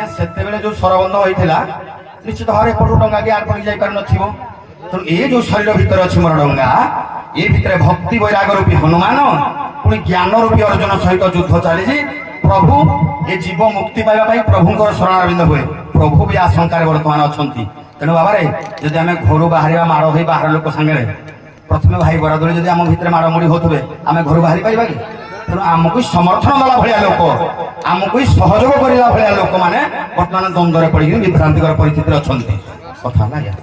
ଆଜ୍ଞା ସେତେବେଳେ ଯୋଉ ସରବନ୍ଧ ହୋଇଥିଲା ନିଶ୍ଚିତ ଭାବରେ ଏପଟୁ ଡଙ୍ଗା କି ଆର ପଡ଼ିକି ଯାଇପାରୁନଥିବ। ତେଣୁ ଏ ଯୋଉ ଶରୀର ଭିତରେ ଅଛି ମୋର ଡଙ୍ଗା, ଏ ଭିତରେ ଭକ୍ତି ବୈରାଗ ରୂପୀ ହନୁମାନ ପୁଣି ଜ୍ଞାନ ରୂପୀ ଅର୍ଜୁନ ସହିତ ଯୁଦ୍ଧ ଚାଲିଛି। ପ୍ରଭୁ ଏ ଜୀବ ମୁକ୍ତି ପାଇବା ପାଇଁ ପ୍ରଭୁଙ୍କର ଶରଣାରବିନ୍ଦ ହୁଏ। ପ୍ରଭୁ ବି ଆଶଙ୍କାରେ ବର୍ତ୍ତମାନ ଅଛନ୍ତି। ତେଣୁ ବାବାରେ ଯଦି ଆମେ ଘରୁ ବାହାରିବା ମାଡ଼ ହୋଇ ବାହାର ଲୋକ ସାଙ୍ଗରେ ପ୍ରଥମେ ଭାଇ ବରାଦଳି ଯଦି ଆମ ଭିତରେ ମାଡ଼ମୁଡ଼ି ହଉଥିବେ ଆମେ ଘରୁ ବାହାରି ପାରିବା କି? ତେଣୁ ଆମକୁ ସମର୍ଥନ ଦେଲା ଭଳିଆ ଲୋକ, ଆମକୁ ସହଯୋଗ କରିବା ଭଳିଆ ଲୋକମାନେ ବର୍ତ୍ତମାନ ଦ୍ୱନ୍ଦ୍ୱରେ ପଡ଼ିକି ବିଭ୍ରାନ୍ତିକର ପରିସ୍ଥିତିରେ ଅଛନ୍ତି। କଥା ହେଲା ଆଜ୍ଞା।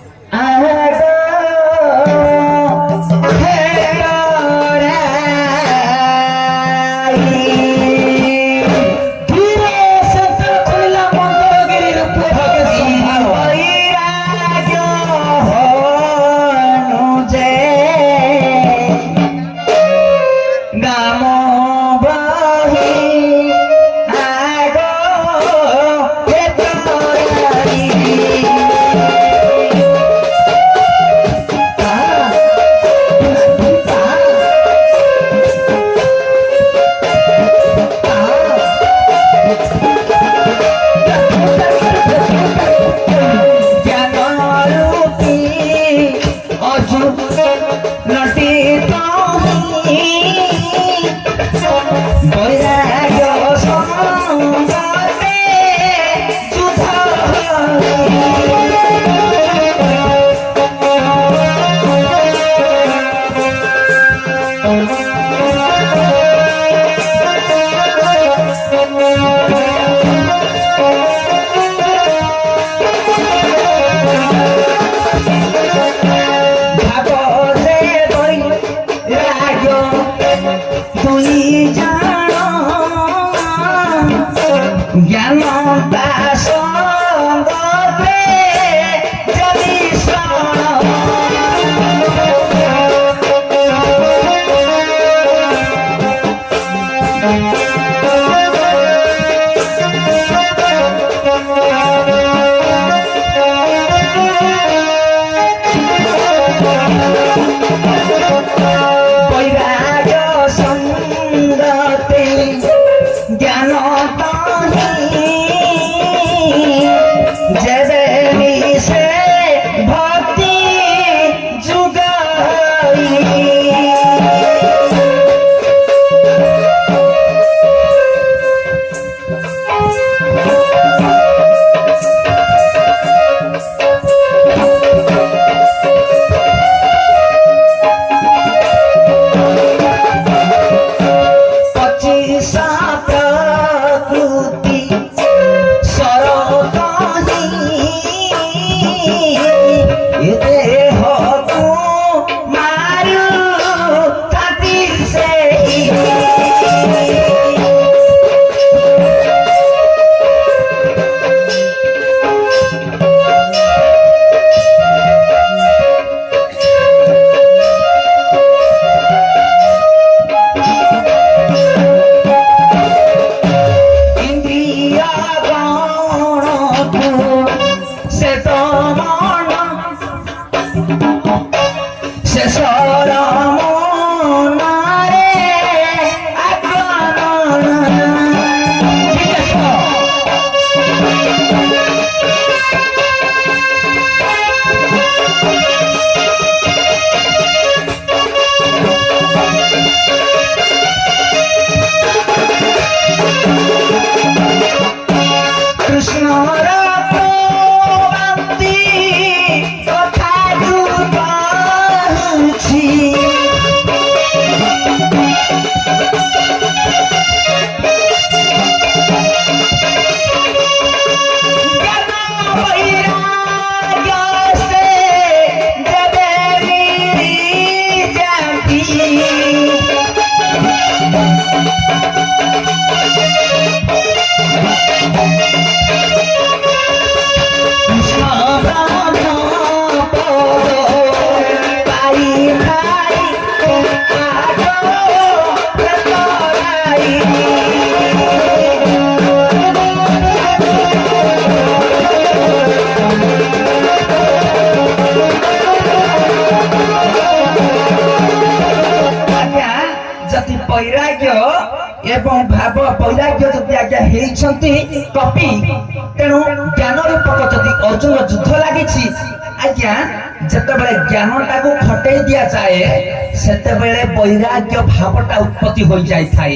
ଲେଖିଛନ୍ତି କପି। ତେଣୁ ଜ୍ଞାନ ରୂପକ ଯଦି ଅର୍ଜୁନ ଯୁଦ୍ଧ ଲାଗିଛି ଆଜ୍ଞା, ଯେତେବେଳେ ଜ୍ଞାନଟାକୁ ଖଟେଇ ଦିଆଯାଏ ସେତେବେଳେ ବୈରାଗ୍ୟ ଭାବଟା ଉତ୍ପତ୍ତି ହୋଇଯାଇଥାଏ।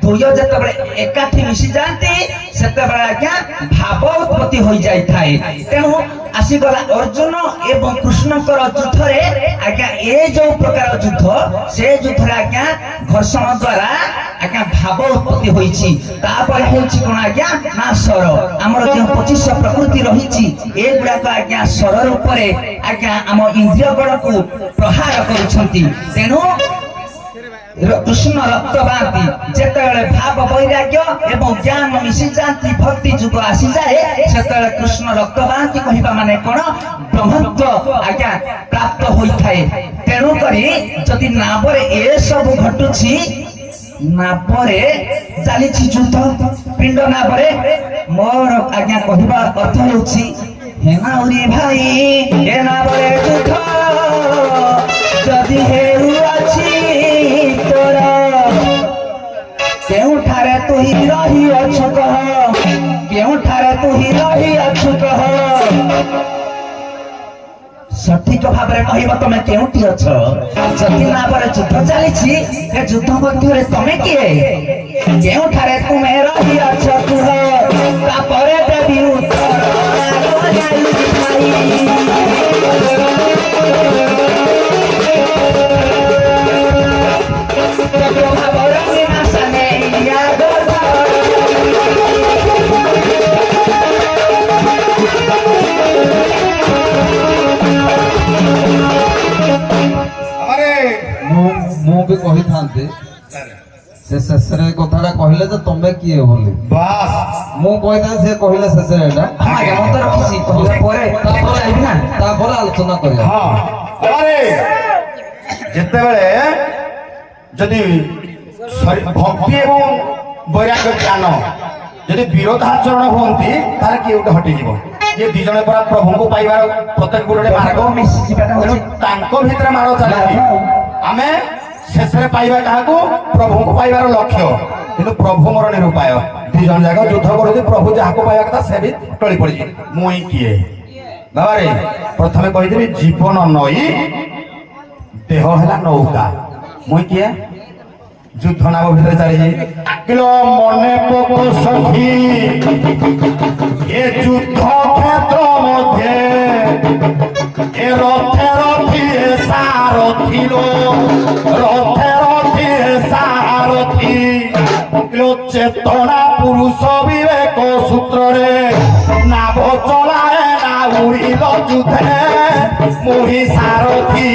ଦୁୟ ଯେତେବେଳେ ଏକାଠି ମିଶି ଯାଆନ୍ତି ସେତେବେଳେ ଆଜ୍ଞା ଭାବ ଉତ୍ପତ୍ତି ହୋଇଯାଇଥାଏ। ତେଣୁ ଆସିଗଲା ଅର୍ଜୁନ ଏବଂ କୃଷ୍ଣଙ୍କର ଯୁଦ୍ଧରେ ଆଜ୍ଞା ଏ ଯୋଉ ପ୍ରକାର ଯୁଦ୍ଧ, ସେ ଯୁଦ୍ଧରେ ଆଜ୍ଞା ଘର୍ଷଣ ଦ୍ଵାରା ଆଜ୍ଞା ଭାବ ଉତ୍ପତ୍ତି ହୋଇଛି। ତାପରେ ହେଉଛି କଣ ଆଜ୍ଞା ନା ସ୍ୱର। ଆମର ଯେଉଁ 25 ପ୍ରକୃତି ରହିଛି ଏଗୁଡାକ ଆଜ୍ଞା ସ୍ୱର ରୂପରେ ଆଜ୍ଞା ଆମ ଇନ୍ଦ୍ରିୟ ଗଣକୁ ପ୍ରହାର କରୁଛନ୍ତି। ତେଣୁ କୃଷ୍ଣ ରକ୍ତ ବାନ୍ତି ଯେତେବେଳେ ଭାବ ବୈରାଗ୍ୟ ଏବଂ ଜ୍ଞାନ ମିଶି ଯାଆନ୍ତି, ଭକ୍ତି ଯୁଗ ଆସିଯାଏ, ସେତେବେଳେ କୃଷ୍ଣ ରକ୍ତ ବାନ୍ତି କହିବା ମାନେ କଣ ବ୍ରହ୍ମତ୍ଵ ଆଜ୍ଞା ପ୍ରାପ୍ତ ହୋଇଥାଏ। ତେଣୁକରି ଯଦି ନାବରେ ଏସବୁ ଘଟୁଛି, ନାବରେ ଚାଲିଛି ଯୁଦ୍ଧ, ପିଣ୍ଡ ନାବରେ, ମୋର ଆଜ୍ଞା କହିବା ଅର୍ଥ ହେଉଛି ହେନାଉରି ଭାଇ ଏ ନାବରେ ଯୁଦ୍ଧ ଯଦି ହେଉଅଛି ତୋର, କେଉଁଠାରେ ତୁ ହିଁ ରହିଅଛୁ କହ, କେଉଁଠାରେ ତୁ ହିଁ ରହିଅଛୁ କହ। ସଠିକ ଭାବରେ କହିବ ତମେ କେଉଁଠି ଅଛ। ଯଦି ନାବରେ ଯୁଦ୍ଧ ଚାଲିଛି ଏ ଯୁଦ୍ଧ ମଧ୍ୟରେ ତମେ କିଏ, କେଉଁଠାରେ ତୁମେ ରହିଅଛ କୁହ, ତାପରେ ଦେବି ଉତ୍ତର। ମୁଁ ବି କହିଥାନ୍ତି ସେ ଶେଷରେ କଥାଟା କହିଲେ ଯେ ତମେ କିଏ ବୋଲି, ବାସ୍ ମୁଁ କହିଥାନ୍ତି, ସେ କହିଲେ ଶେଷରେ ଏଇଟା। ତାପରେ ଆଲୋଚନା କରିବା। ହଁ ଆରେ ଯେତେବେଳେ ଯଦି ଭକ୍ତି ଏବଂ ବୈରାଗ୍ୟ ଜ୍ଞାନ ଯଦି ବିରୋଧାଚରଣ ହୁଅନ୍ତି ତାହେଲେ କିଏ ଗୋଟେ ହଟିଯିବ। ये दी जने परा प्रभु को पाइबार प्रत्येक गुरे मार्ग तेणु तांको भितर मार्ग चालिछि आमे शेषरे पाइबा काहाकू प्रभु को पाइबार लक्ष्य किंतु प्रभु मोर निरुपाय दी जन जाक युद्ध करूछि प्रभु जाहाको पाइबा कथा से भी टळी पड़ि मुई किए बाबा रे प्रथमे कहिदिबी जीवन नई देह हैला नौका मुई किए युद्ध नाम भितर चली किलो मने पको सखी ये युद्ध क्षेत्र मध्य ए रथे रथी सारथी लो रथे रथी सारथी किलो चेतना पुरुष विवेक सूत्र रे नाभ चलाए ना उड़िल युद्धे मुहि सारथी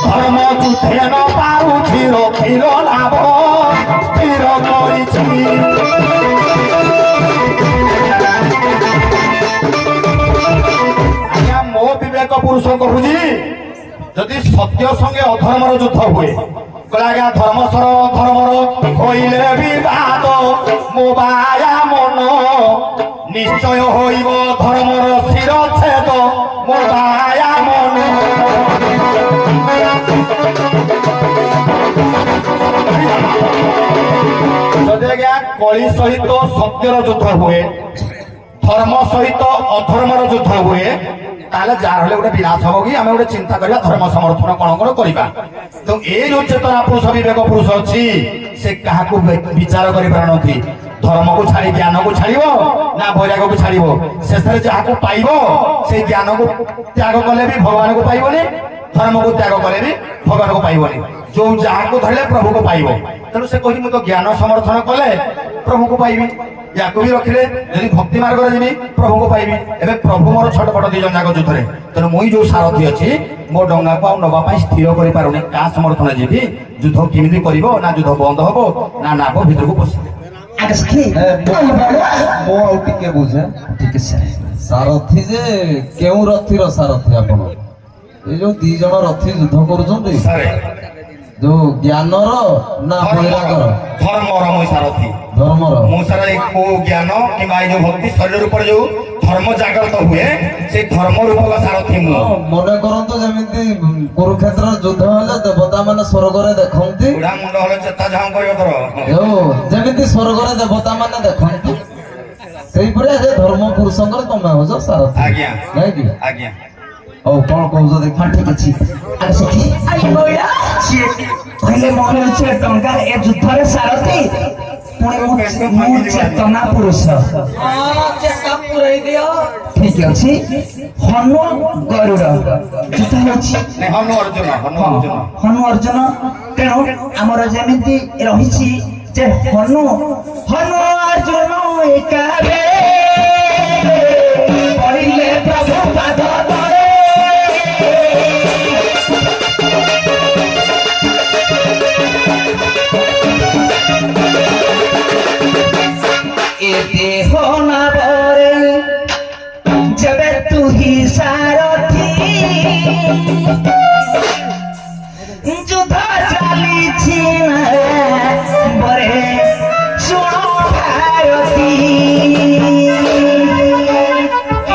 धर्म जुथे न पाउछि रखिल लाभ स्थिर करिछि आज्ञा मो विवेक पुरुष कहूछि जदि सत्य संगे अधर्मर युद्ध हुए कहला आज्ञा धर्मसर धर्मर होइले विवाद मो बाया मन निश्चय होइब धर्मर शिरच्छेद मो बाया मन যদি আজ্ঞা কলি সহিত সত্যর যুদ্ধ হুয়ে ধর্ম সহিত অধর্মর যুদ্ধ হুয়ে তাহলে যার হলে গোটে বিনাশ হব কি আমি গোটে চিন্তা করিবা ধর্ম সমর্থন কোন কোন করিবা তো এই যে চেতনা পুরুষ বিবেক পুরুষ অছি সে কাহাকু বিচার করি পারনথি ধর্মকু ছাড়ি জ্ঞানকু ছাড়িব না বৈরাগ্যকু ছাড়িব শেষে যাহাকু পাইব সেই জ্ঞানকু ত্যাগ কলে বি ভগবানকু পাইবনি धर्म को त्याग कले भी भगवान को पाइबनी जो जहाँ को धरले प्रभु को पाइब तेणु से कही तो ज्ञान समर्थन कले प्रभु को पाइबी या भी रखिले यदि भक्ति मार्ग जी प्रभु को पाइबी एवं प्रभु मोर छटपट दी जन युद्ध में तेणु मुई जो सारथी अच्छी मो डंगा को नापी स्थिर कर पारुनी क्या समर्थन जी युद्ध केमी कर ना युद्ध बंद हम ना नाभ भर को पशि बुझे सारथी जे केउ रथीर सारथी आपण ये जो दी जन रथी युद्ध करुछन्ति जो ज्ञानर ना बैरागर धर्मर मुई सारथी ଧର୍ମର ମୁଁ ସାରା ଏ କୋଉ ଜ୍ଞାନ କିମ୍ବା ଏ ଯୋଉ ଭକ୍ତି ଶରୀର ଉପରେ ଯୋଉ ଧର୍ମ ଜାଗ୍ରତ ହୁଏ ସେଇ ଧର୍ମ ରୂପକ ସାରଥି ମୁଁ। ମନେ କରନ୍ତୁ ଯେମିତି କୁରୁକ୍ଷେତ୍ର ଯୁଦ୍ଧ ହେଲେ ଦେବତା ମାନେ ସ୍ୱର୍ଗରେ ଦେଖନ୍ତି, ବୁଢା ମୁଣ୍ଡ ହଳେ ଚେତା ଝାଉଁ କରିବ ତୋର। ଯେମିତି ସ୍ୱର୍ଗରେ ଦେବତା ମାନେ ଦେଖନ୍ତି ସେଇପରି ଆଜି ଧର୍ମ ପୁରୁଷଙ୍କର ତମେ ହଉଛ ସାରଥି। ଆଜ୍ଞା ନାଇଁ କି? ଆଜ୍ଞା। ହଉ କଣ କହୁଛ ଦେଖ। ହଁ ଠିକ ଅଛି। ଆରେ ସେଠି ସିଏ କହିଲେ ମୋର ହଉଛି ଟଙ୍କା ଏ ଯୁଦ୍ଧରେ ସାରଥି, ପୁଣି ମୁଁ ଚେତନା ପୁରୁଷ। ଠିକ ଅଛି। ହନୁ ଗରୁଡ ଯୁଦ୍ଧ ହଉଛି ନାଇଁ, ହନୁ ଅର୍ଜୁନ, ହନୁ ଅର୍ଜୁନ। ହନୁ ଅର୍ଜୁନ। ତେଣୁ ଆମର ଯେମିତି ରହିଛି ଯେ ହନୁ ଅର୍ଜୁନ ଏକାରେ ପଡ଼ିଲେ ପ୍ରଭୁ ପାଦ ତଳେ। এতে হনাবরে যেবে তুহি সারথি যুদ্ধ চালিছি না বরে শুনো ভারতী।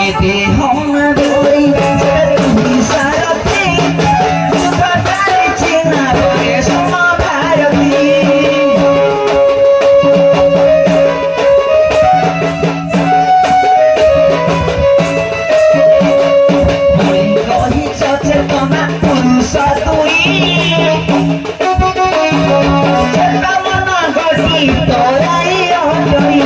এতে হনাবরে যেবে তুহি সারথি যুদ্ধ চালিছি না বরে শুনো ভারতী। চেতনা পুরুষ তুই চেতনা গতি তোরাই অজয়ী।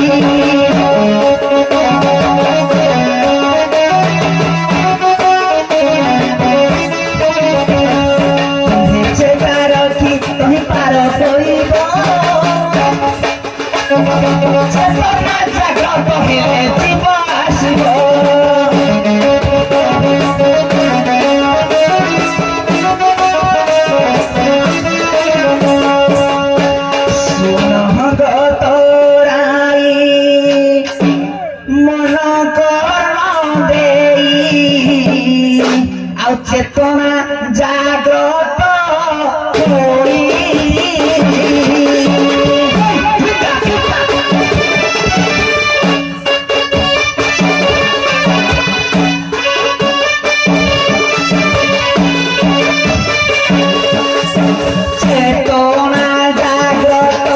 চেতা রখি তুমি পার করিব চেতনা জাগ্রত হেলে জীব আসিব। চেতনা জাগ্রত হই চেতনা জাগ্রত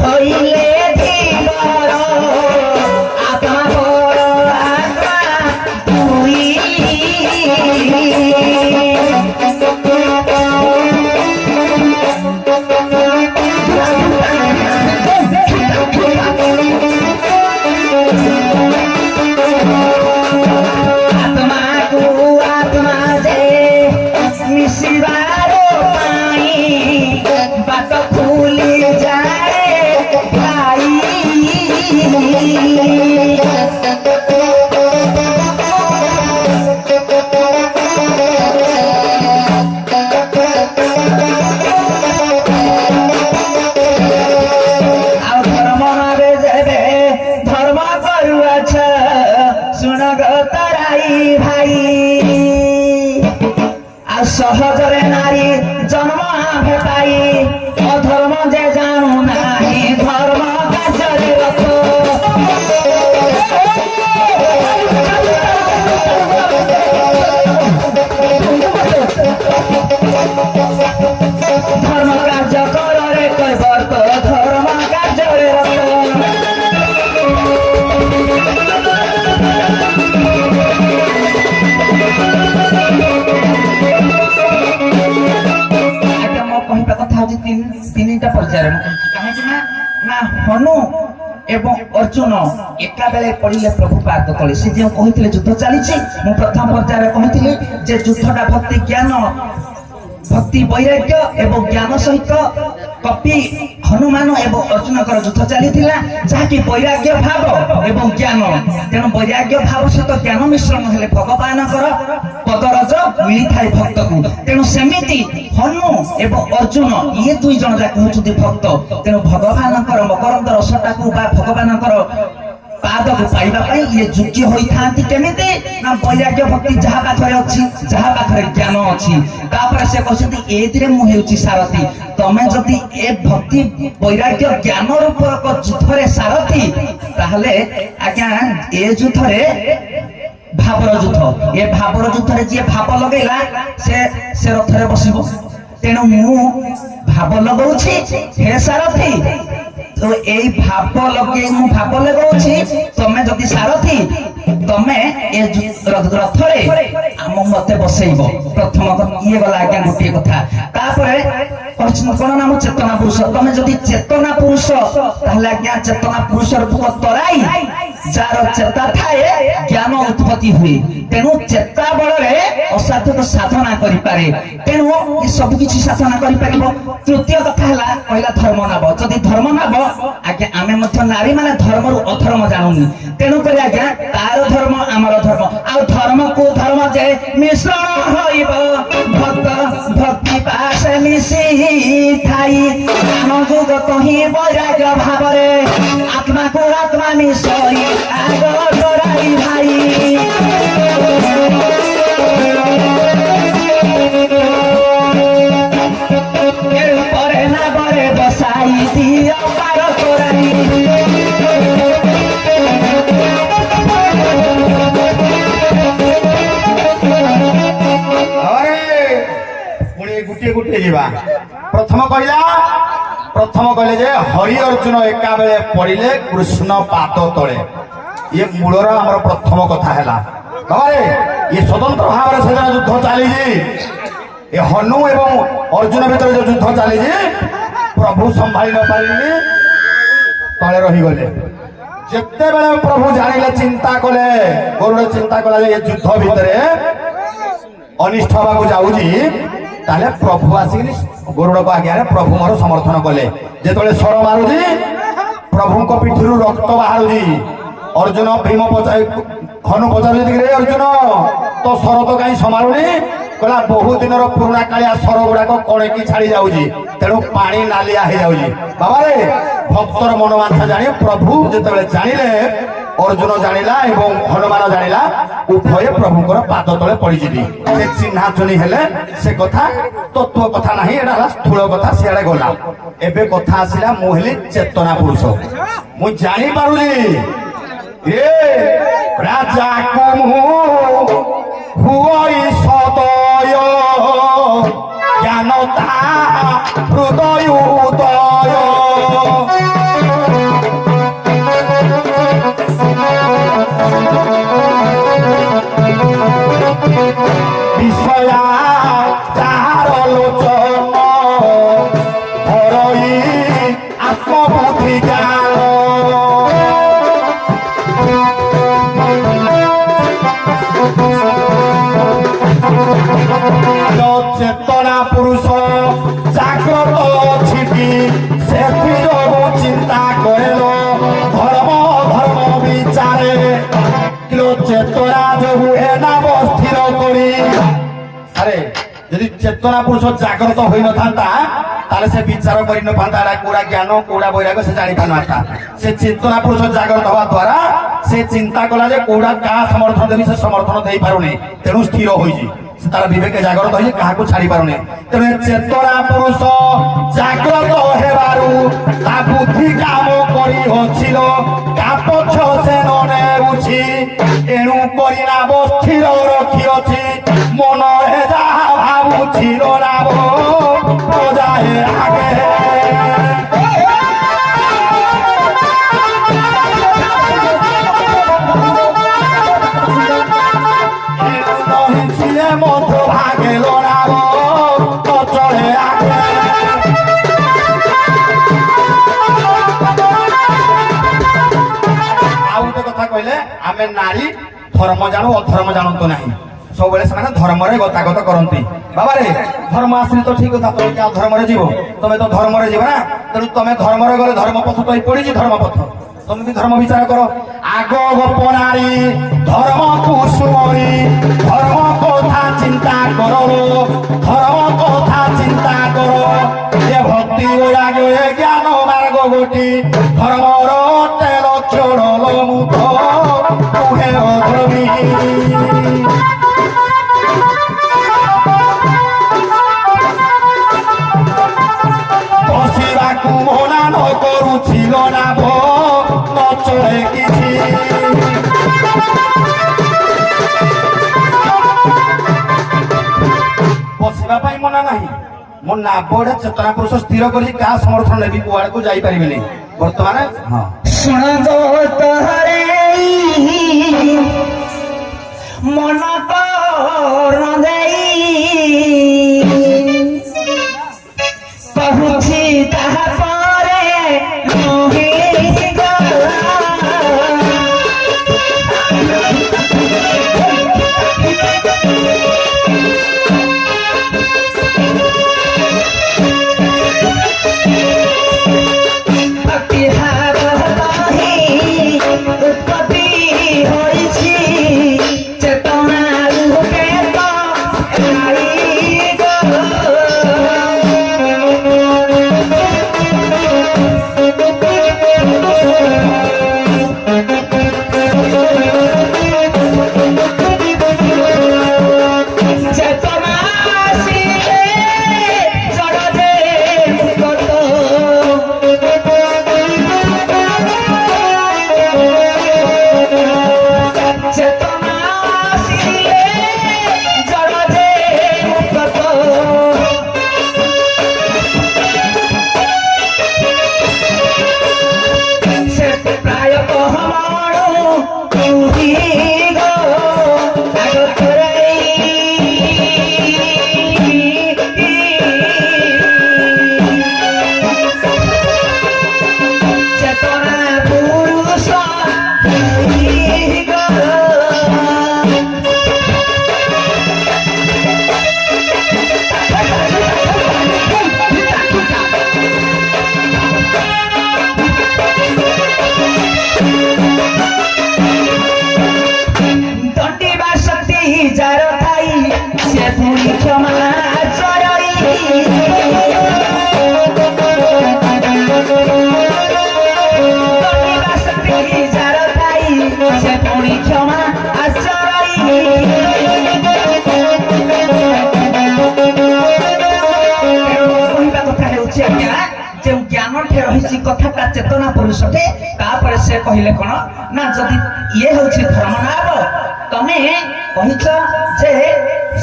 হইলে জীবর আত্মা বড় আত্মা তুই। আত্মাকু আত্মা যে মিশিবার পাই বাট খুলি যায় ভাই। ଆଉ ଧର୍ମ ନାରେ ଯେବେ ଧର୍ମ କରୁଅଛ ଶୁଣ ଗତରାଇ ଭାଇ। ଆଉ ସହଜରେ ନାରୀ ଜନ୍ମ ହେବାଇ ଅଧର୍ମ ଯେ ଜାଣୁ ନାହିଁ ଧର୍ମ କାର୍ଯ୍ୟରେ ରଖ। ধর্ম কার্য করে কৈবর্ত ধর্ম কার্যরে রত। এটা ମୋ କହିବା କଥା ହଉଛି ତିନିଟା ପର୍ଯ୍ୟାୟରେ ମୁଁ କହୁଛି କାହିଁକି ନା ହନୁ ଏବଂ ଅର୍ଜୁନ ଏକା ବେଳେ ପଡ଼ିଲେ ପ୍ରଭୁ ପାଦ ତଳେ। ସେ ଯେଉଁ କହିଥିଲେ ଯୁଦ୍ଧ ଚାଲିଛି, ମୁଁ ପ୍ରଥମ ପର୍ଯ୍ୟାୟରେ କହିଥିଲି ଯେ ଯୁଦ୍ଧଟା ଭକ୍ତି ଜ୍ଞାନ ଭକ୍ତି ବୈରାଗ୍ୟ ଏବଂ ଜ୍ଞାନ ସହିତ କପି ହନୁମାନ ଏବଂ ଅର୍ଜୁନଙ୍କର ଯୁଦ୍ଧ ଚାଲିଥିଲା, ଯାହାକି ବୈରାଗ୍ୟ ଭାବ ଏବଂ ଜ୍ଞାନ। ତେଣୁ ବୈରାଗ୍ୟ ଭାବ ସହିତ ଜ୍ଞାନ ମିଶ୍ରଣ ହେଲେ ଭଗବାନଙ୍କର ପଦରଜ ମିଳିଥାଏ ଭକ୍ତକୁ। ତେଣୁ ସେମିତି ହନୁ ଏବଂ ଅର୍ଜୁନ ଇଏ ଦୁଇ ଜଣ ଯାକ ହେଉଛନ୍ତି ଭକ୍ତ। ତେଣୁ ଭଗବାନଙ୍କର ମକରନ୍ଦ ରସଟାକୁ ବା ଭଗବାନଙ୍କର ପାଦକୁ ପାଇବା ପାଇଁ ଇଏ ଯୋଗ୍ୟ ହୋଇଥାନ୍ତି କେମିତି ନା ବୈରାଗ୍ୟ ଭକ୍ତି ଯାହା ପାଖରେ ଅଛି, ଯାହା ପାଖରେ ଜ୍ଞାନ ଅଛି। ତାପରେ ସେ କହିଛନ୍ତି ଏଥିରେ ମୁଁ ହେଉଛି ସାରଥୀ। ତମେ ଯଦି ଏ ଭକ୍ତି ବୈରାଗ୍ୟ ଜ୍ଞାନ ରୂପକ ଯୁଦ୍ଧରେ ସାରଥୀ, ତାହେଲେ ଆଜ୍ଞା ଏ ଯୁଦ୍ଧରେ ଭାବର ଯୁଦ୍ଧ, ଏ ଭାବର ଯୁଦ୍ଧରେ ଯିଏ ଭାବ ଲଗେଇଲା ସେ ରଥରେ ବସିବ। ତେଣୁ ମୁଁ ଭାବ ଲଗାଉଛି ହେ ସାରଥୀ, তো এই ভাব লগে মু ভাব লগাউছি, তুমি যদি সারথী তুমি এ রথরে আম মতে বসাইব। প্রথম ইয়ে গলা আজ্ঞা গোটিয়ে কথা। তারপরে কোন নাম চেতনা পুরুষ। তুমি যদি চেতনা পুরুষ তাহলে আজ্ঞা চেতনা পুরুষের বুক তরাই যার চেতা থাকে জ্ঞান উৎপত্তি হুয়ে। তেণু চেতা বଳରେ অসাধ্যক সাধনা করিপারে। তেণু এ সবু কিছু সাধনা করিপারিব। তৃতীয় কথা হলা কহিলা ধর্ম নাব। যদি ধর্ম নাব আজ্ঞা আমি মধ্য নারী মানে ধর্মরু অধর্ম জানুনি। তেণু করে আজ্ঞা তার ধর্ম আমার ধর্ম। আর ধর্ম কো ধর্ম যে মিশ্রণ হইব ভক্ত ভক্তি পাশে মিশি থাই জ্ঞান যুগ কহি বৈরাগ্য ভাবরে আত্মা কো আত্মা মিশই আগ ডরাই ভাই। এরপরে না বরে বসাই দিও পার করাই। গোটিয়ে গোটিয়ে যা। প্রথম কহিলে যে হরি অর্জুন একা বেড়ে পড়িলে কৃষ্ণ পাদ তলে। ইয়ে মূলর আমার প্রথম কথা হেলা। বাবারে ইয়ে স্বতন্ত্র ভাবে সেদিন যুদ্ধ চালিছি। এ হনু এবং অর্জুন ভিতরে যে যুদ্ধ চালিছি প্রভু সম্ভাଳି ন পারিনি, তলে রহিগলে। যেতেবেলে প্রভু জানিলে চিন্তা কলে, গরুড় চিন্তা কলা যে এ যুদ্ধ ভিতরে অনিষ্ট হওয়া যাচ্ছি, তাহলে প্রভু আসিকি গরুড় আজ্ঞারে প্রভু মোর সমর্থন কলে। যেতবে সর মারুছি প্রভুঙ্ পিঠু রক্ত বাহারুছি। অর্জুন ভীম হনু পচারুছি রে অর্জুন তো সর তো কাই সমারুনি। কলা বহু দিনর পুরুଣା কাଳିଆ সর গুড়াক কড়েকি ছাড়ি যাচ্ছি, তেণু পানি নালিয়া হয়ে যাচ্ছি। বাবারে ভক্তর মনোবাঞ্ছা জানি প্রভু যেতবে জানিলে, অর্জুন জানিলা এবং হনুমান জানিলা, উভয়ে প্রভুঙ্কর পাদ তলে পড়িଯିବି। সে চিহ্না চুনি হেলে সে কথা তত্ত্ব কথা নাহি, এটা হলা স্থূল কথা, সিয়াড়ে গলা। এবে কথা আসিলা মু হেলি চেতনা পুরুষ। মু জানি পারুছি এ রাজা কুমু হুই সদয় জ্ঞানতা হৃদয় উদয়। বিষয়া যাহার লোচন হরই আত্মবুদ্ধি জ্ঞান। চেতনা পুরুষ জাগ্রত ছিটি, সেথির চিন্তা করেল ধর্ম ধর্ম বিচারে। চেতনা যোগু এনা স্থির করি। আরে যদি চেতনা পুরুষ জাগ্রত হয়ে নথান্তা তাহলে সে বিচার করে নথান্তা কোড়া জ্ঞান কোড়া বৈরাগ্য সে জানি পারিনথান্তা। সে চেতনা পুরুষ জাগ্রত হওয়া দ্বারা সে চিন্তা কলা যে কোড়া কাহা সমর্থন দেবি, সে সমর্থন দেই পারুনি, তেণু স্থির হয়েছি। তার বিবেকে জাগ্রত হয়েছে, কাহাকে ছাড়ি পারুনি। তেমনি চেতনা পুরুষ জাগ্রত হেবারু তা বুদ্ধি কাম করি হচ্ছিল, কাপছ সে নেউছি। এণু করি না স্থির রখিଅছি, মনরে যাহা ভাবুছিল না প্রজাহে আগে। মধ্য ভাগে লড়াব চলে আগে। ଆଉ ଗୋଟେ କଥା କହିଲେ, ଆମେ ନାରୀ ଧର୍ମ ଜାଣୁ ଅଧର୍ମ ଜାଣନ୍ତୁ ନାହିଁ। ସବୁବେଳେ ସେମାନେ ଧର୍ମରେ ଗତାଗତ କରନ୍ତି। ବାବାରେ ଧର୍ମ ଆସିଲେ ତ ଠିକ କଥା, ତମେ ଆଉ ଧର୍ମରେ ଯିବ, ତମେ ତ ଧର୍ମରେ ଯିବ ନା। ତେଣୁ ତମେ ଧର୍ମରେ ଗଲେ ଧର୍ମ ପଥ ତ ପଡିଛି, ଧର୍ମ ପଥ তুমি কি ধর্ম বিচার কর। আগ গোপনারী ধর্মকু শুনি, ধর্ম কথা চিন্তা কর, ধর্ম কথা চিন্তা কর। এ ভক্তি বৈরাগ্য জ্ঞান মার্গ গোটি, ধর্মর লক্ষণ মুখ ଆସିବା ପାଇଁ ମନା ନାହିଁ ମୋ ନାବଟା ଚେତନା ପୁରୁଷ ସ୍ଥିର କରି କାହା ସମର୍ଥନ ନେବି କୁଆଡକୁ ଯାଇପାରିବିନି ବର୍ତ୍ତମାନ ହଁ ଶୁଣ ତୋରେ ମନ କର ଦେଇ କହୁଛି ତାହା ପରେ कथा चेतना पुरुषटे तापर से कहले कौन ना जदि ये होछि धर्म नाब तमे कहिछ जे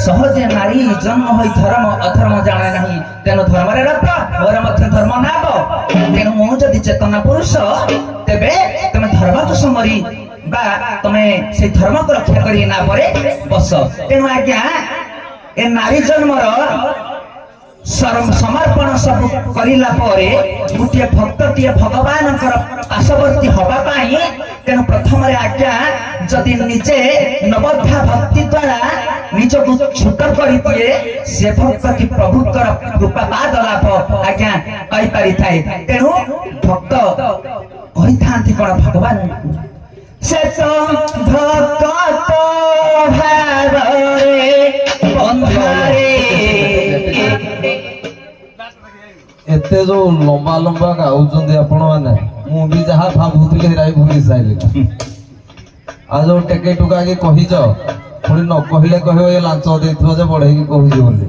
सहजे नारी जन्म होई धर्म अधर्म जाने नहीं तेनु धर्म रे रत मोर मध्य धर्म नाब तेनु मु जदि चेतना पुरुष तेबे तमे धर्म को समरी बा तमे से धर्म को रक्षा करी ना परे बस तेनु आज्ञा ए नारी जन्म रो समर्पण सब करिला परे गोटे भक्तटीए भगवान पार्श्ववर्ती हवा पाई तेणु प्रथम आज्ञा जदि निजे नवधा भक्ति द्वारा निज को छूट कर दिए से भक्त की प्रभु कृपा पाद लाभ आज्ञा कही पारि थाए तेणु भक्त कही था कौन भगवान से तो भक्त भाव बंधारे एते जो लंबा लंबा गाउचंदी आपण माने मु भी जहा भाबुतले राई भूली साइले आ जो टेके टुका के कहि जा पुणी न कहिले कहयो ए लांच देथो जे बढै की कहू जे बोली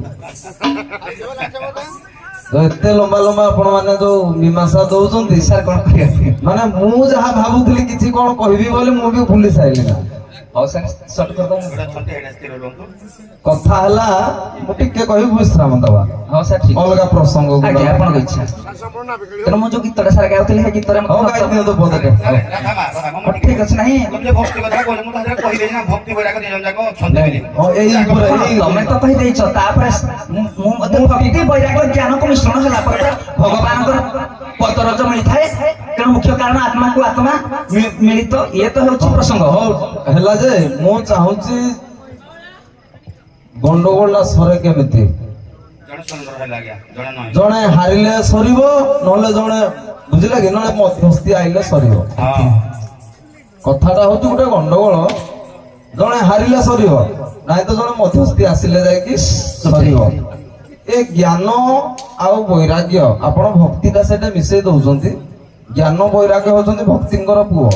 तो एते लंबा लंबा आपण माने जो मीमांसा दउचंदी सर कौन कहे माने मु जहा भाबुतली किछि कोन कहबी बोले मु भी भूली साइले ना और सर शॉर्ट कर दो कथा हला मु टिके कहि विश्राम दबा हां सर ठीक अलगा प्रसंग आगे आपण इच्छा तेरे मु जो गीतटा सारा गाउतले है गीतरे हो गाइ दियो तो बोलते ठीक अछि नहीं तुमने भक्ति कथा कहले मु ताजरे कहि देना भक्ति बरा के दिजन जाको छंदे बिले ओ एई पर तमे तो कहि देइछ तापर मु मते भक्ति वैराग्य ज्ञान को मिश्रण हला पर भगवान को पतरज मिली थाए तेणु मुख्य कारण आत्मा को आत्मा मिलित ये तो होछि प्रसंग हो हला जे मु चाहूची गंडगोलला सरे केमिति जण सुंदर है लागया जण न जणे हारिले सरिबो नले जणे बुझिला कि नले मध्यस्थी आइले सरिबो हां कथाटा होची गुटे गंडगोल जणे हारिले सरिबो नाइ तो जणे मध्यस्थी आसिले जाय कि सरिबो ए ज्ञान आउ वैराग्य आपण भक्तिटा सेटा मिसै दउचंती ज्ञान वैराग्य होचंती भक्तिंकर पुओ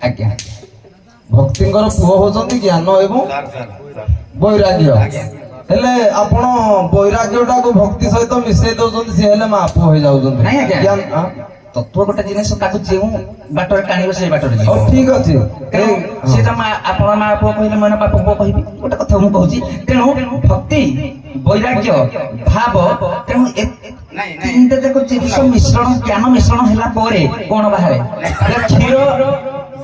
आज्ञा भक्तिंकर पुओ होचंती ज्ञान एवं वैराग्य हेले आपण वैराग्यटा को भक्ति सहित मिसै दउचंती से हेले माप हो जाउचंती नहीं आज्ञा। ज्ञान ତତ୍ତ୍ୱ ଗୋଟେ ଜିନିଷ ତାକୁ ଯେଉଁ ବାଟରେ ଟାଣିବ ସେଇ ବାଟରେ ଯିବ। ହଉ ଠିକ ଅଛି। ତେଣୁ ସେଟା ଆପଣ ମା ପୁଅ କହିଲେ ମୁଁ ବାପା ପୁଅ କହିବି ଗୋଟେ କଥା ମୁଁ କହୁଛି। ତେଣୁ ଭକ୍ତି ବୈରାଗ୍ୟ ଭାବ ତେଣୁ ତିନିଟା ଯାକ ଜିନିଷ ମିଶ୍ରଣ ଜ୍ଞାନ ମିଶ୍ରଣ ହେଲା ପରେ କଣ ବାହାରେ? କ୍ଷୀର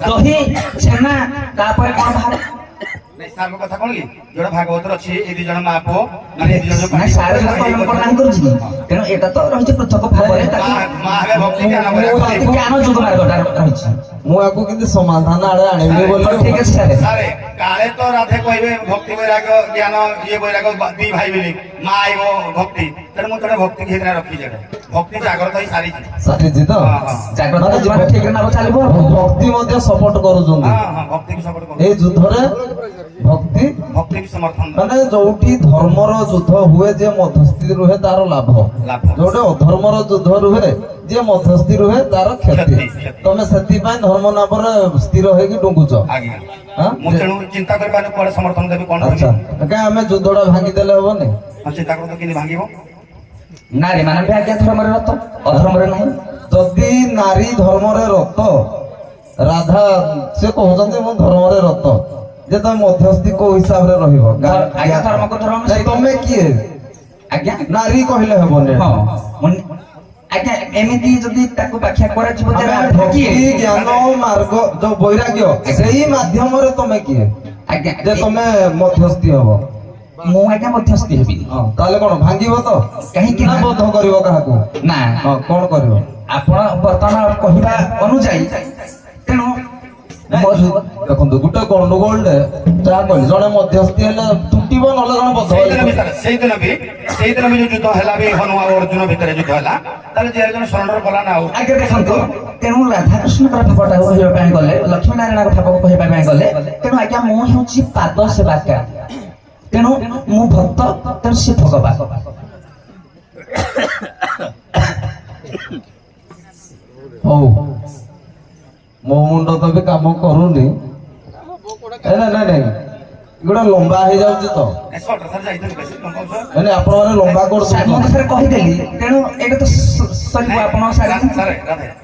ଦହି ଛେନା ତାପରେ କଣ ବାହାରେ? ସାର୍ କଥା କଣ କି ଯୋଉଟା ଭାଗବତର ଅଛି ଏ ଦି ଜଣ ମା ପୁଅ ମାନେ ଏ ଦି ଜଣ ନାଇଁ ସାର ନାହିଁ କରୁଛି କି? ତେଣୁ ଏଟା ତ ରହିଛି ପୃଥକ ଭାବରେ ତାକୁ ମା ହେବେ ଭକ୍ତି ଜ୍ଞାନ ଜ୍ଞାନ ଯୋଗ ମାର୍ଗଟା ରହିଛି। ମୁଁ ଆକୁ କିନ୍ତୁ ସମାଧାନ ଆଡେ ଆଣିବି ବୋଲି। ଠିକ ଅଛି ସାର୍। ସାରେ କାଳେ ତ ରାଧେ କହିବେ ଭକ୍ତି ବୈରାଗ୍ୟ ଜ୍ଞାନ ଇଏ ବୈରାଗ୍ୟ ଦି ଭାଇ ବୋଲି ମା ଆଇବ ଭକ୍ତି ତେଣୁ ମୁଁ ଜଣେ ଭକ୍ତି ଘେରା ରଖିଛି ଭକ୍ତି ଜାଗ୍ରତ ହେଇ ସାରିଛି। ସାରିଛି ତ ଜାଗ୍ରତ ଜୀବନ ଠିକ ନାମ ଚାଲିବ। ଭକ୍ତି ମଧ୍ୟ ସପୋର୍ଟ କରୁଛନ୍ତି ଭକ୍ତିକୁ ସପୋର୍ଟ କରୁ ଏଇ ଯୁଦ୍ଧରେ। ଭକ୍ତି ଭକ୍ତିକୁ ସମର୍ଥନ ମାନେ ଯୋଉଠି ଧର୍ମର ଯୁଦ୍ଧ ହୁଏ ଯେ ମଧ୍ୟସ୍ଥି ରୁହେ ତାର ଲାଭ, ଯୋଉଠି ଅଧର୍ମର ଯୁଦ୍ଧ ରୁହେ ଯିଏ ମଧ୍ୟସ୍ଥି ରୁହେ ତାର କ୍ଷତି। ତମେ ସେଥିପାଇଁ ଧର୍ମ ନାମରେ ସ୍ଥିର ହେଇକି ଡୁଙ୍ଗୁଛ। ଆଜ୍ଞା ମୁଁ ତେଣୁ ଚିନ୍ତା କରିପାରେ କୁଆଡେ ସମର୍ଥନ ଦେବି କଣ ଆଚ୍ଛା କାଇଁ ଆମେ ଯୁଦ୍ଧଟା ଭାଙ୍ଗିଦେଲେ ହବନି? ଚିନ୍ତା କରନ୍ତୁ କେମିତି ଭାଙ୍ଗିବ? ନାରୀ ମାନେ ବି ଆଜ୍ଞା ଧର୍ମରେ ରତ ଅଧର୍ମରେ ନାହିଁ। ଯଦି ନାରୀ ଧର୍ମରେ ରତ, ରାଧା ସେ କହୁଛନ୍ତି ମୁଁ ଧର୍ମରେ ରତ, ଯେ ତମେ ମଧ୍ୟସ୍ଥି କୋଉ ହିସାବରେ ରହିବ? ଆଜ୍ଞା ଧର୍ମକୁ ଧର୍ମ ତମେ କିଏ? ଆଜ୍ଞା ନାରୀ କହିଲେ ହବନି। ହଁ ଆଜ୍ଞା ଏମିତି ଯଦି ତାକୁ ବ୍ୟାଖ୍ୟା କରାଯିବ ଭକ୍ତି ଜ୍ଞାନ ମାର୍ଗ ଯୋଉ ବୈରାଗ୍ୟ ସେଇ ମାଧ୍ୟମରେ ତମେ କିଏ ଆଜ୍ଞା ଯେ ତମେ ମଧ୍ୟସ୍ଥି ହବ? ମୁଁ ଆଜ୍ଞା ମଧ୍ୟସ୍ଥି ହେବି। ତାହେଲେ କଣ ଭାଙ୍ଗିବ ତ? କାହିଁକି ନା ବଦ୍ଧ କରିବ କାହାକୁ? ନା କଣ କରିବ? ଆପଣ ବର୍ତ୍ତମାନ କହିବା ଅନୁଯାୟୀ ତେଣୁ ଦେଖନ୍ତୁ ଗୋଟେ ଗଣ୍ଡଗୋଳରେ ଯାହା କହିଲି ଜଣେ ମଧ୍ୟସ୍ଥି ହେଲେ ତୁଟିବ ନହେଲେ ଜଣେ ବଦ୍ଧ ସେଇଦିନ ବି ଯୋଉ ଯୁଦ୍ଧ ହେଲା ବି ହନୁ ଆଉ ଅର୍ଜୁନ ଭିତରେ ଯୁଦ୍ଧ ହେଲା ତାହେଲେ ଯେ ଜଣେ ସରେଣ୍ଡର କଲା ନା ଆଉ। ଆଜ୍ଞା ଦେଖନ୍ତୁ ତେଣୁ ରାଧାକୃଷ୍ଣଙ୍କର ଭାବଟାକୁ କହିବା ପାଇଁ ଗଲେ ଲକ୍ଷ୍ମୀ ନାରାୟଣଙ୍କ ଭାବକୁ କହିବା ପାଇଁ ଗଲେ ତେଣୁ ଆଜ୍ଞା ମୁଁ ହେଉଛି ପାଦ ସେବାକାରୀ। ତେଣୁ ମୁଁ ଭକ୍ତ ତେଣୁ ସେ ଭଗବାନ। ହଉ ମୋ ମୁଣ୍ଡ ତ ବି କାମ କରୁନି। ନାଇଁ ଗୋଟେ ଲମ୍ବା ହେଇଯାଉଛି ତ ଆପଣ ମାନେ ଲମ୍ବା କରୁଛନ୍ତି କହିଦେଲି ତେଣୁ ଏଇଟା ତ ସରିବ ଆପଣ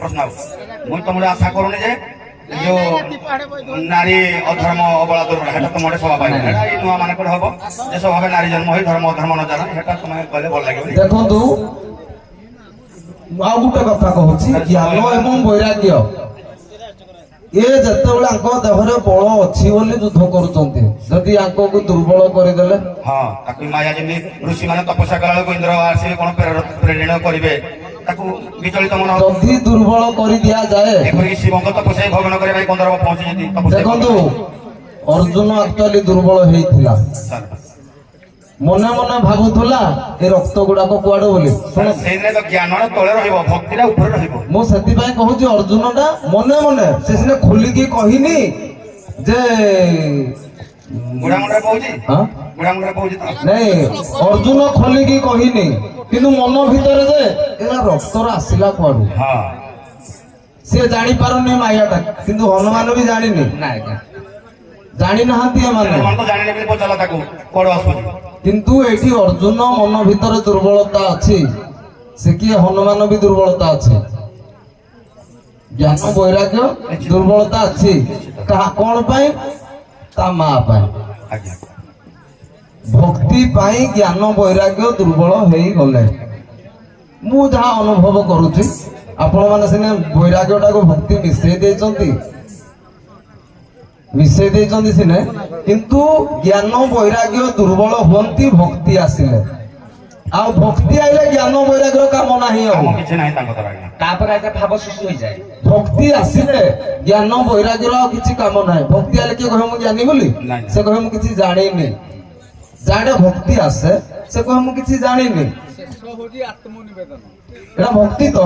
ପ୍ରଶ୍ନ ମୁଁ ତମକୁ ଆଶା କରୁନି ଯେ ଯୋଉ ନାରୀ ଅଧର୍ମ ଅବଳା ଦୁର୍ବଳ ସେଟା ତମ ସଭା ପାଇବ ଏଇ ନୂଆ ମାନେ ହବ ଯେ ସ୍ୱଭାବେ ନାରୀ ଜନ୍ମ ହେଇ ଧର୍ମ ଅଧର୍ମ ନ ଜାଣ ସେଟା ତମେ କହିଲେ ଭଲ ଲାଗିବ। ଦେଖନ୍ତୁ ଆଉ ଗୋଟେ କଥା କହୁଛି ଜ୍ଞାନ ଏବଂ ବୈରାଗ୍ୟ ଏ ଯେତେବେଳେ ଆଙ୍କ ଦେହରେ ବଳ ଅଛି ବୋଲି ଯୁଦ୍ଧ କରୁଛନ୍ତି, ଯଦି ଆଙ୍କକୁ ଦୁର୍ବଳ କରିଦେଲେ ହଁ ତାକୁ ମାୟା ଯେମିତି ଋଷି ମାନେ ତପସ୍ୟା କଲା ବେଳକୁ ଇନ୍ଦ୍ର ଆସିବେ କଣ ପ୍ରେରଣା କରିବେ ତାକୁ ବିଚଳିତ ମନ ଯଦି ଦୁର୍ବଳ କରି ଦିଆଯାଏ ଏପରିକି ଶିବଙ୍କ ତପସ୍ୟା ଭଗ୍ନ କରିବା ପାଇଁ ଗନ୍ଧର୍ବ ପହଞ୍ଚିଛନ୍ତି। ଦେଖନ୍ତୁ ଅର୍ଜୁନ ଆକ୍ଚୁଆଲି ଦୁର୍ବଳ ହେଇଥିଲା, ମନେ ମନେ ଭାବୁଥିଲା ଏ ରକ୍ତ ଗୁଡାକ କୁଆଡେ ବୋଲି। ଜ୍ଞାନର ତଳେ ରହିବ ଭକ୍ତିଟା ଉପରେ ରହିବ। ମୁଁ ସେଥିପାଇଁ କହୁଛି ଅର୍ଜୁନ ଟା ମନେ ମନେ ସେ ସିନା ଖୋଲିକି କହିନି ଯେ ବୁଢାମୁଣ୍ଡା କହୁଛି ନାଇଁ ଅର୍ଜୁନ ଖୋଲିକି କହିନି କିନ୍ତୁ ମନ ଭିତରେ ଯେ ଏରା ରକ୍ତର ଆସିଲା କୁଆଡୁ ସିଏ ଜାଣିପାରୁନି ମାୟାଟା, କିନ୍ତୁ ହନୁମାନ ବି ଜାଣିନି ଜାଣି ନାହାନ୍ତି ଏମାନେ। କିନ୍ତୁ ଏଠି ଅର୍ଜୁନ ମନ ଭିତରେ ଦୁର୍ବଳତା ଅଛି, ସେ କିଏ ହନୁମାନ ବି ଦୁର୍ବଳତା ଅଛି, ଜ୍ଞାନ ବୈରାଗ୍ୟ ଦୁର୍ବଳତା ଅଛି। କାହା କଣ ପାଇଁ? ତା ମା ପାଇଁ। ଭକ୍ତି ପାଇଁ ଜ୍ଞାନ ବୈରାଗ୍ୟ ଦୁର୍ବଳ ହେଇଗଲେ। ମୁଁ ଯାହା ଅନୁଭବ କରୁଛି ଆପଣ ମାନେ ସିନା ବୈରାଗ୍ୟ ଟାକୁ ଭକ୍ତି ମିଶେଇ ଦେଇଛନ୍ତି ସିନେ, କିନ୍ତୁ ଜ୍ଞାନ ବୈରାଗ୍ୟ ଦୁର୍ବଳ ହୁଅନ୍ତି ଭକ୍ତି ଆସିଲେ। ଆଉ ଭକ୍ତି ଆଇଲେ ଜ୍ଞାନ ବୈରାଗ୍ୟ କାମ ନାହିଁ, ଆଉ ତାପରେ ଆଜ୍ଞା ଭାବ ସୃଷ୍ଟି ହୋଇଯାଏ। ଭକ୍ତି ଆସିଲେ ଜ୍ଞାନ ବୈରାଗ୍ୟର ଆଉ କିଛି କାମ ନାହିଁ। ଭକ୍ତି ଆଇଲେ କିଏ କହିବ ମୁଁ ଜ୍ଞାନୀ ବୋଲି, ସେ କହିବ ମୁଁ କିଛି ଜାଣିନି। ଯାଡେ ଭକ୍ତି ଆସେ ସେ କହିବ ମୁଁ କିଛି ଜାଣିନି। ଏଟା ଭକ୍ତି ତ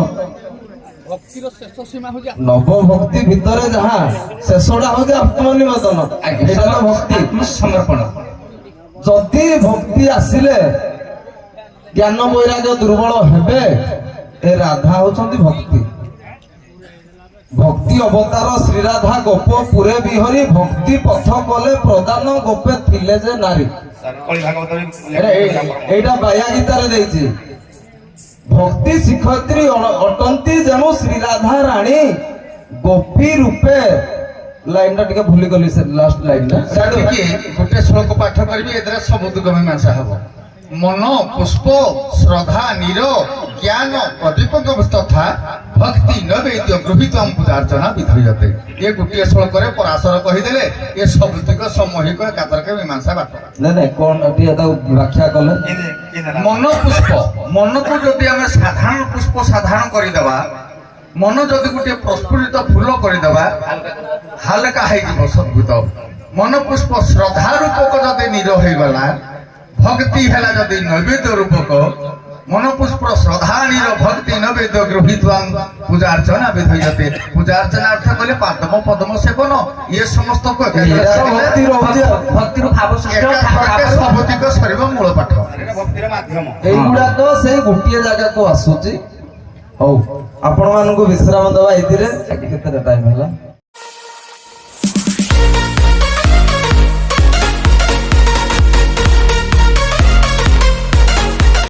ନବ ଭକ୍ତି ଭିତରେ ଯାହା ଶେଷଟା ହଉଛି ଆତ୍ମନିବେଦନ, ଏଇଟା ତ ଭକ୍ତି ସମର୍ପଣ। ଯଦି ଭକ୍ତି ଆସିଲେ ଜ୍ଞାନ ବୈରାଗ୍ୟ ଦୁର୍ବଳ ହେବେ, ଏ ରାଧା ହଉଛନ୍ତି ଭକ୍ତି। ଭକ୍ତି ଅବତାର ଶ୍ରୀରାଧା ଗୋପ ପୁରେ ବିହରି ଭକ୍ତି ପଥ କଲେ ପ୍ରଦାନ ଗୋପେ ଥିଲେ ଯେ ନାରୀ। ଏଇଟା ବାୟା ଗୀତାରେ ଦେଇଛି। ଭକ୍ତି ଶିକ୍ଷୟତ୍ରୀ ଅଟନ୍ତି ଯେଣୁ ଶ୍ରୀରାଧା ରାଣୀ ଗୋପୀ ରୂପେ ଲାଇନଟା ଟିକେ ଭୁଲିଗଲି ସେ ଲାଷ୍ଟ ଲାଇନ ଟିକେ ଗୋଟେ ଶ୍ଲୋକ ପାଠ କରିବି ଏଥିରେ ସବୁ ଦୁଃଖ ମୀମାଂସା ହବ। ମନ ପୁଷ୍ପ ଶ୍ରଦ୍ଧା ନୀର ଜ୍ଞାନ ପ୍ରଦୀପକ ତଥା ଭକ୍ତି ନୈବେଦ୍ୟ ଗୃହୀତ ପୂଜାର୍ଚ୍ଚନା ବିଧୀୟତେ। ଏ ଗୋଟିଏ ଶ୍ଲୋକରେ ପରାଶର କହିଦେଲେ ଏ ସବୁତିକ ସାମୂହିକ ଏକାଥରକେ ମୀମାଂସା ବାଟ। ନାଇଁ ନାଇଁ କଣ ଟିକେ ତାକୁ ବ୍ୟାଖ୍ୟା କଲେ। ମନ ପୁଷ୍ପ, ମନକୁ ଯଦି ଆମେ ସାଧାରଣ ପୁଷ୍ପ ସାଧାରଣ କରିଦେବା, ମନ ଯଦି ଗୋଟିଏ ପ୍ରସ୍ଫୁଟିତ ଫୁଲ କରିଦେବା ହାଲକା ହେଇଯିବ ସଦ୍ଭୁତ। ମନ ପୁଷ୍ପ ଶ୍ରଦ୍ଧା ରୂପକ ଯଦି ନୀର ହେଇଗଲା, ଭକ୍ତି ହେଲା ଯଦି ନୈବେଦ୍ୟ ରୂପକ, ମନ ପୁଷ୍ପ ଶ୍ରଦ୍ଧା ନୀର ଭକ୍ତି ନୈବେଦ୍ୟ ଗୃହୀତ ପୂଜାର୍ଚ୍ଚନା ବିଧୀୟତେ। ପୂଜାର୍ଚ୍ଚନା ଅର୍ଥ କହିଲେ ପାଦମ ପଦ୍ମ ସେବନ, ଇଏ ସମସ୍ତ ଭକ୍ତି ରହୁଛି ଆଉ। ଭକ୍ତିରୁ ଭାବ ସୃଷ୍ଟି ହେବ, ସବୁତିକ ସରିବ ମୂଳ ପାଠ। ଏଇଟା ଭକ୍ତିର ମାଧ୍ୟମ। এইগুড়াক সেই গোটিଏ ଜାଗାକୁ ଆସୁଛି। ହଉ ଆପଣ ମାନଙ୍କୁ ବିଶ୍ରାମ ଦେବା ଏଥିରେ କେତେ ଟାଇମ ହେଲା?